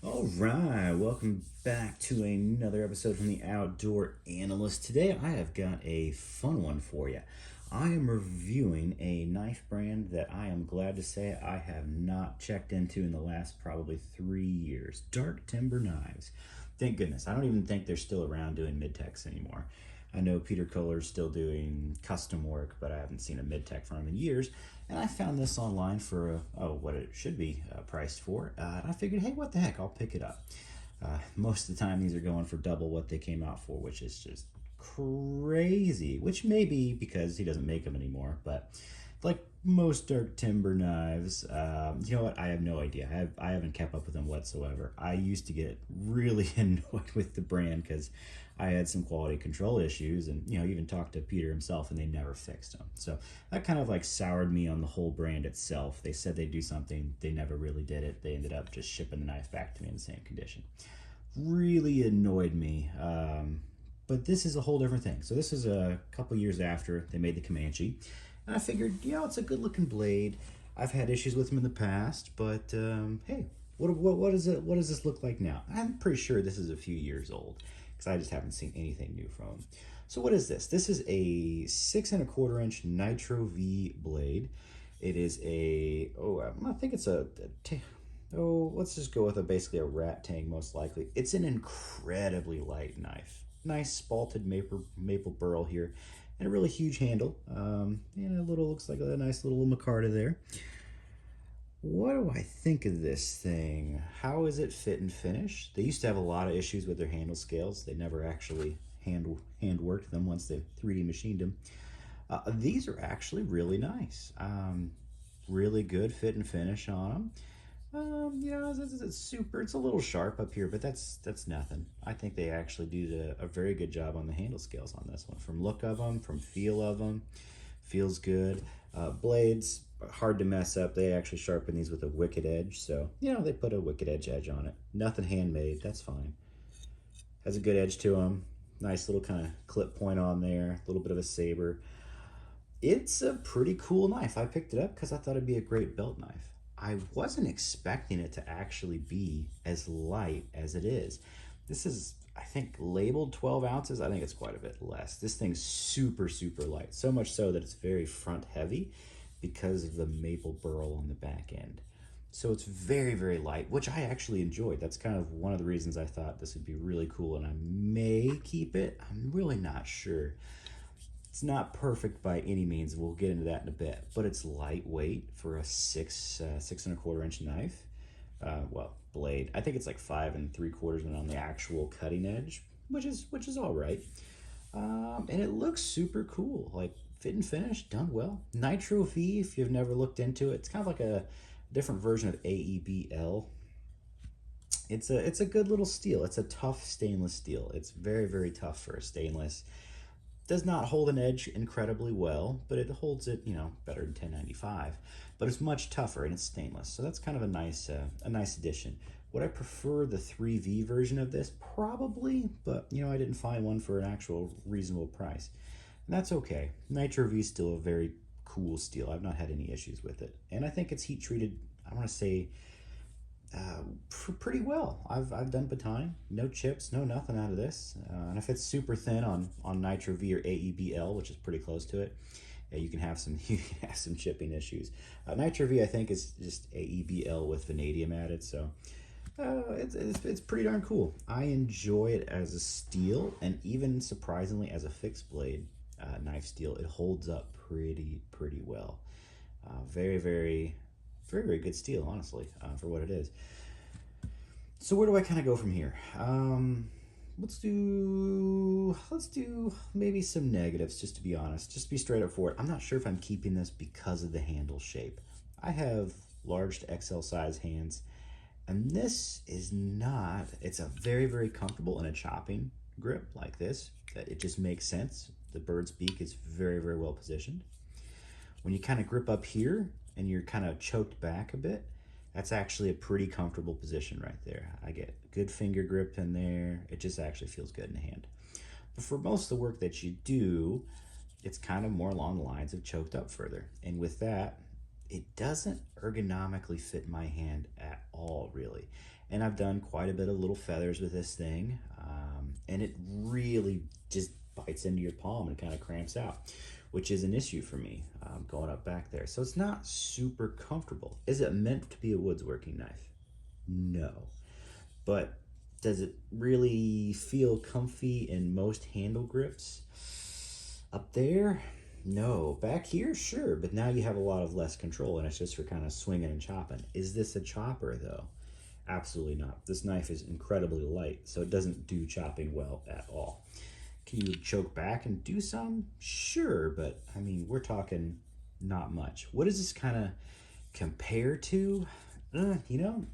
All right, welcome back to another episode from the Outdoor Analyst. Today I have got a fun one for you. I am reviewing a knife brand that I am glad to say I have not checked into in the last probably 3 years. Dark Timber Knives. Thank goodness. I don't even think they're still around doing mid-techs anymore. I know Peter Kohler's still doing custom work, but I haven't seen a mid-tech from him in years. And I found this online for what it should be priced for. And I figured, hey, what the heck, I'll pick it up. Most of the time, these are going for double what they came out for, which is just crazy. Which may be because he doesn't make them anymore, but like most dark timber knives, you know what? I have no idea. I haven't kept up with them whatsoever. I used to get really annoyed with the brand because I had some quality control issues, and even talked to Peter himself, and they never fixed them. So that kind of like soured me on the whole brand itself. They said they'd do something, they never really did it. They ended up just shipping the knife back to me in the same condition. Really annoyed me. But this is a whole different thing. So this is a couple years after they made the Comanche. And I figured, it's a good looking blade. I've had issues with them in the past, but hey, what does this look like now? I'm pretty sure this is a few years old because I just haven't seen anything new from them. So what is this? This is a 6 1/4 inch Nitro V blade. It is I think it's let's just go with basically a rat tang most likely. It's an incredibly light knife. Nice spalted maple burl here, and a really huge handle. Looks like a nice little micarta there. What do I think of this thing? How is it fit and finish? They used to have a lot of issues with their handle scales. They never actually hand worked them once they 3D machined them. These are actually really nice. Really good fit and finish on them. It's a little sharp up here, but that's nothing. I think they actually do a very good job on the handle scales on this one. From look of them, from feel of them, feels good. Blades, hard to mess up. They actually sharpen these with a wicked edge, so they put a wicked edge on it. Nothing handmade, that's fine. Has a good edge to them. Nice little kind of clip point on there. A little bit of a saber. It's a pretty cool knife. I picked it up because I thought it'd be a great belt knife. I wasn't expecting it to actually be as light as it is. This is, I think, labeled 12 ounces. I think it's quite a bit less. This thing's super, super light. So much so that it's very front heavy because of the maple burl on the back end. So it's very, very light, which I actually enjoyed. That's kind of one of the reasons I thought this would be really cool, and I may keep it. I'm really not sure. It's not perfect by any means. We'll get into that in a bit, but it's lightweight for a 6 1/4 inch knife. Blade. I think it's like 5 3/4 on the actual cutting edge, which is all right. And it looks super cool. Like fit and finish, done well. Nitro V, if you've never looked into it, it's kind of like a different version of AEBL. It's a good little steel. It's a tough stainless steel. It's very, very tough for a stainless. Does not hold an edge incredibly well, but it holds it, better than 1095. But it's much tougher and it's stainless, so that's kind of a nice addition. Would I prefer the 3V version of this? Probably, but I didn't find one for an actual reasonable price. And that's okay. Nitro V is still a very cool steel. I've not had any issues with it, and I think it's heat treated. I want to say pretty well. I've done baton, no chips, no nothing out of this. And if it's super thin on Nitro V or AEBL, which is pretty close to it, you can have some chipping issues. Nitro V, I think, is just AEBL with vanadium added, so it's pretty darn cool. I enjoy it as a steel, and even surprisingly as a fixed blade knife steel, it holds up pretty well. Very, very, very, very good steel, honestly, for what it is. So where do I kind of go from here? Let's do maybe some negatives, just to be honest, just to be straight up for it. I'm not sure if I'm keeping this because of the handle shape. I have large to XL size hands, and this is not. It's a very, very comfortable in a chopping grip like this. It just makes sense. The bird's beak is very, very well positioned. When you kind of grip up here and you're kind of choked back a bit, that's actually a pretty comfortable position right there. I get good finger grip in there. It just actually feels good in the hand. But for most of the work that you do, it's kind of more along the lines of choked up further. And with that, it doesn't ergonomically fit my hand at all really. And I've done quite a bit of little feathers with this thing, and it really just bites into your palm and kind of cramps out, which is an issue for me going up back there. So it's not super comfortable. Is it meant to be a woodworking knife? No. But does it really feel comfy in most handle grips? Up there? No. Back here? Sure. But now you have a lot of less control, and it's just for kind of swinging and chopping. Is this a chopper, though? Absolutely not. This knife is incredibly light, so it doesn't do chopping well at all. Can you choke back and do some? Sure, but I mean, we're talking not much. What does this kind of compare to? You know,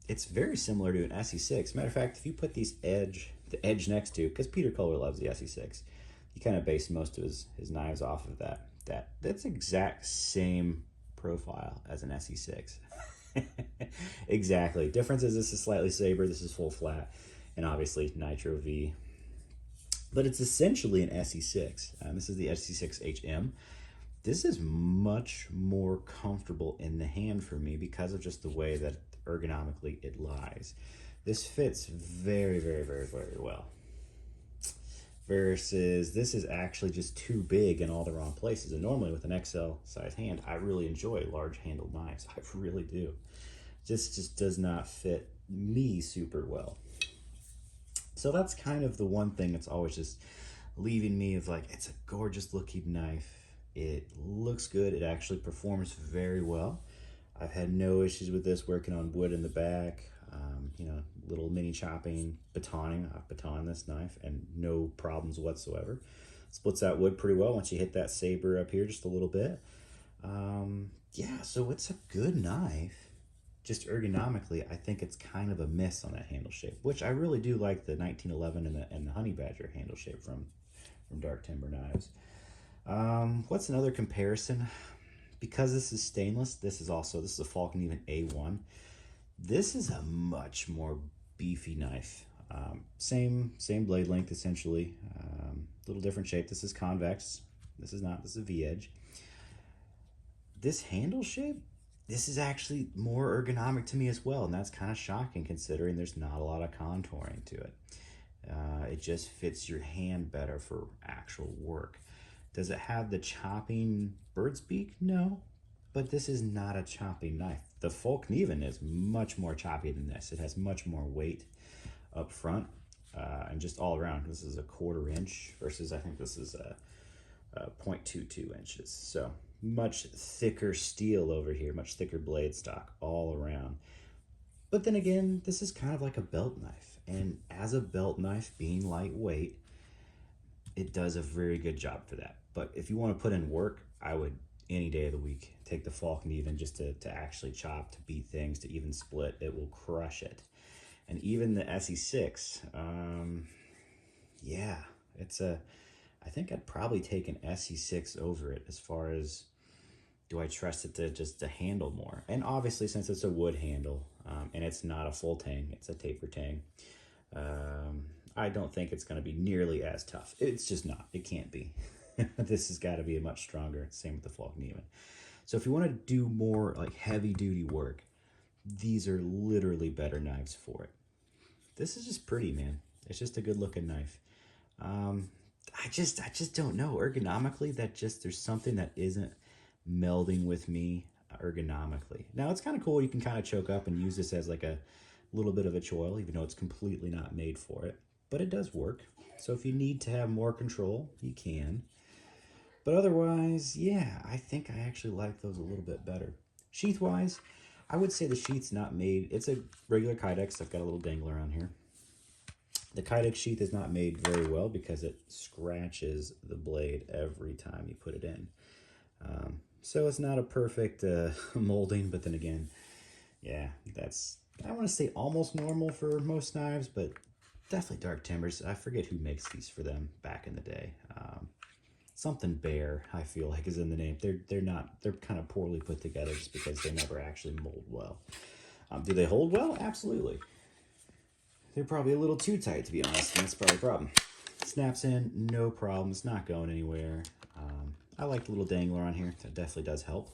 it's very similar to an SE6. Matter of fact, if you put the edge next to, because Peter Kohler loves the SE6, he kind of based most of his knives off of that's exact same profile as an SE6. Exactly. Difference is this is slightly saber, this is full flat, and obviously Nitro V. But it's essentially an SE6. This is the SE6 HM. This is much more comfortable in the hand for me because of just the way that ergonomically it lies. This fits very, very, very, very well. Versus this is actually just too big in all the wrong places. And normally with an XL size hand, I really enjoy large handled knives. I really do. This just does not fit me super well. So that's kind of the one thing that's always just leaving me of like, it's a gorgeous looking knife. It looks good. It actually performs very well. I've had no issues with this working on wood in the back. You know, little mini chopping, batoning. I've batoned this knife and no problems whatsoever. Splits out wood pretty well once you hit that saber up here just a little bit. Yeah, so it's a good knife. Just ergonomically, I think it's kind of a miss on that handle shape, which I really do like the 1911 and the Honey Badger handle shape from Dark Timber Knives. What's another comparison? Because this is stainless, this is a Falcon even A1. This is a much more beefy knife. Same blade length essentially, little different shape. This is convex. This is not. This is a V-edge. This handle shape, this is actually more ergonomic to me as well, and that's kind of shocking considering there's not a lot of contouring to it. It just fits your hand better for actual work. Does it have the chopping bird's beak? No, but this is not a chopping knife. The Volknieven is much more choppy than this. It has much more weight up front and just all around. This is a 1/4 inch versus I think this is a 0.22 inches. So much thicker steel over here, much thicker blade stock all around. But then again, this is kind of like a belt knife. And as a belt knife being lightweight, it does a very good job for that. But if you want to put in work, I would any day of the week take the Volknieven just to actually chop, to beat things, to even split. It will crush it. And even the SE6, yeah, I think I'd probably take an SE6 over it as far as, do I trust it to handle more? And obviously, since it's a wood handle and it's not a full tang, it's a taper tang, I don't think it's going to be nearly as tough. It's just not. It can't be. This has got to be a much stronger. Same with the Volknieven. So if you want to do more like heavy duty work, these are literally better knives for it. This is just pretty, man. It's just a good looking knife. I just don't know ergonomically. There's something that isn't melding with me ergonomically. Now it's kind of cool. You can kind of choke up and use this as like a little bit of a choil, even though it's completely not made for it. But it does work. So if you need to have more control, you can. But otherwise, yeah, I think I actually like those a little bit better. Sheath-wise, I would say the sheath's not made. It's a regular Kydex. I've got a little dangler on here. The Kydex sheath is not made very well because it scratches the blade every time you put it in. So it's not a perfect molding, but then again, yeah, that's, I want to say almost normal for most knives, but definitely Dark Timbers. I forget who makes these for them back in the day. Something Bear, I feel like, is in the name. They're kind of poorly put together just because they never actually mold well. Do they hold well? Absolutely. They're probably a little too tight, to be honest, and that's probably the problem. Snaps in, no problem. It's not going anywhere. I like the little dangler on here. That definitely does help.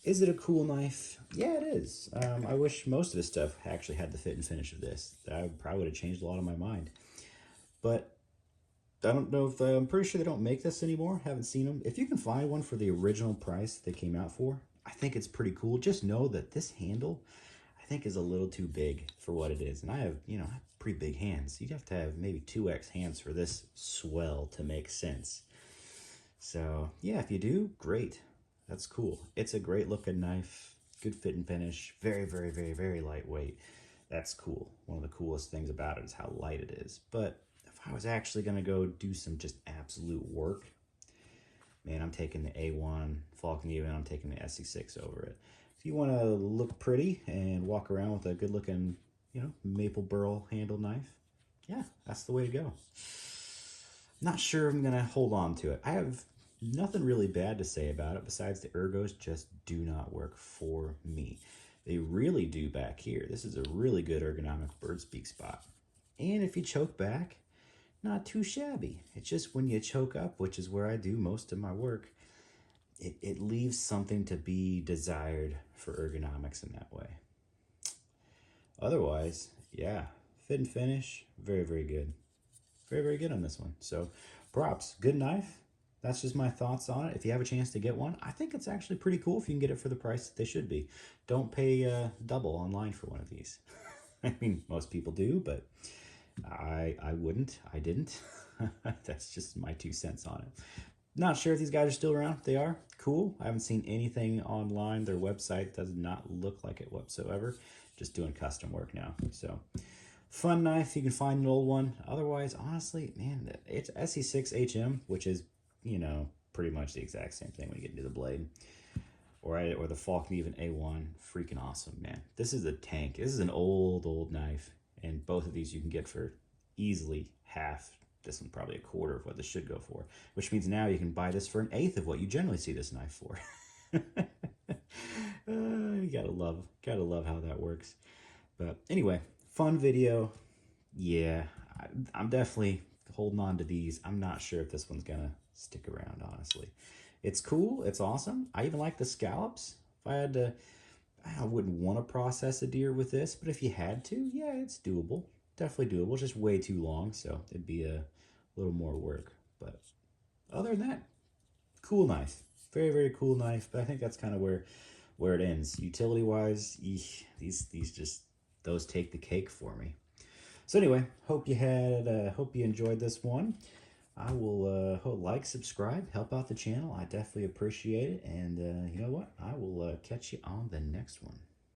Is it a cool knife? Yeah, it is. I wish most of this stuff actually had the fit and finish of this. I probably would have changed a lot of my mind. But I don't know if I'm pretty sure they don't make this anymore. Haven't seen them. If you can find one for the original price they came out for, I think it's pretty cool. Just know that this handle, I think, is a little too big for what it is. And I have, you know, I have pretty big hands. You'd have to have maybe 2x hands for this swell to make sense. So yeah, if you do, great. That's cool. It's a great looking knife. Good fit and finish. Very, very, very, very lightweight. That's cool. One of the coolest things about it is how light it is. But if I was actually going to go do some just absolute work, man, I'm taking the A1 Falcon Even. I'm taking the SC6 over it. If you want to look pretty and walk around with a good looking, you know, maple burl handle knife, yeah, that's the way to go. Not sure I'm going to hold on to it. I have nothing really bad to say about it besides the ergos just do not work for me. They really do back here. This is a really good ergonomic bird speak spot. And if you choke back, not too shabby. It's just when you choke up, which is where I do most of my work, it leaves something to be desired for ergonomics in that way. Otherwise, yeah, fit and finish, very, very good. Very, very good on this one. So props, good knife. That's just my thoughts on it. If you have a chance to get one, I think it's actually pretty cool if you can get it for the price that they should be. Don't pay double online for one of these. I mean, most people do, but I wouldn't. I didn't. That's just my 2 cents on it. Not sure if these guys are still around. They are. Cool. I haven't seen anything online. Their website does not look like it whatsoever. Just doing custom work now. So fun knife. You can find an old one. Otherwise, honestly, man, it's SC6 HM, which is, you know, pretty much the exact same thing when you get into the blade. Or the Falcon Even A1. Freaking awesome, man. This is a tank. This is an old knife. And both of these you can get for easily half. This one probably a quarter of what this should go for. Which means now you can buy this for an eighth of what you generally see this knife for. You gotta love how that works. But anyway, fun video. Yeah, I'm definitely holding on to these. I'm not sure if this one's gonna stick around, honestly. It's cool. It's awesome. I even like the scallops. If I had to, I wouldn't want to process a deer with this, but if you had to, yeah, it's doable. Definitely doable. It's just way too long, so it'd be a little more work. But other than that, cool knife. Very, very cool knife. But I think that's kind of where it ends. Utility-wise, these just, those take the cake for me. So anyway, hope you enjoyed this one. I will like, subscribe, help out the channel. I definitely appreciate it. And you know what? I will catch you on the next one.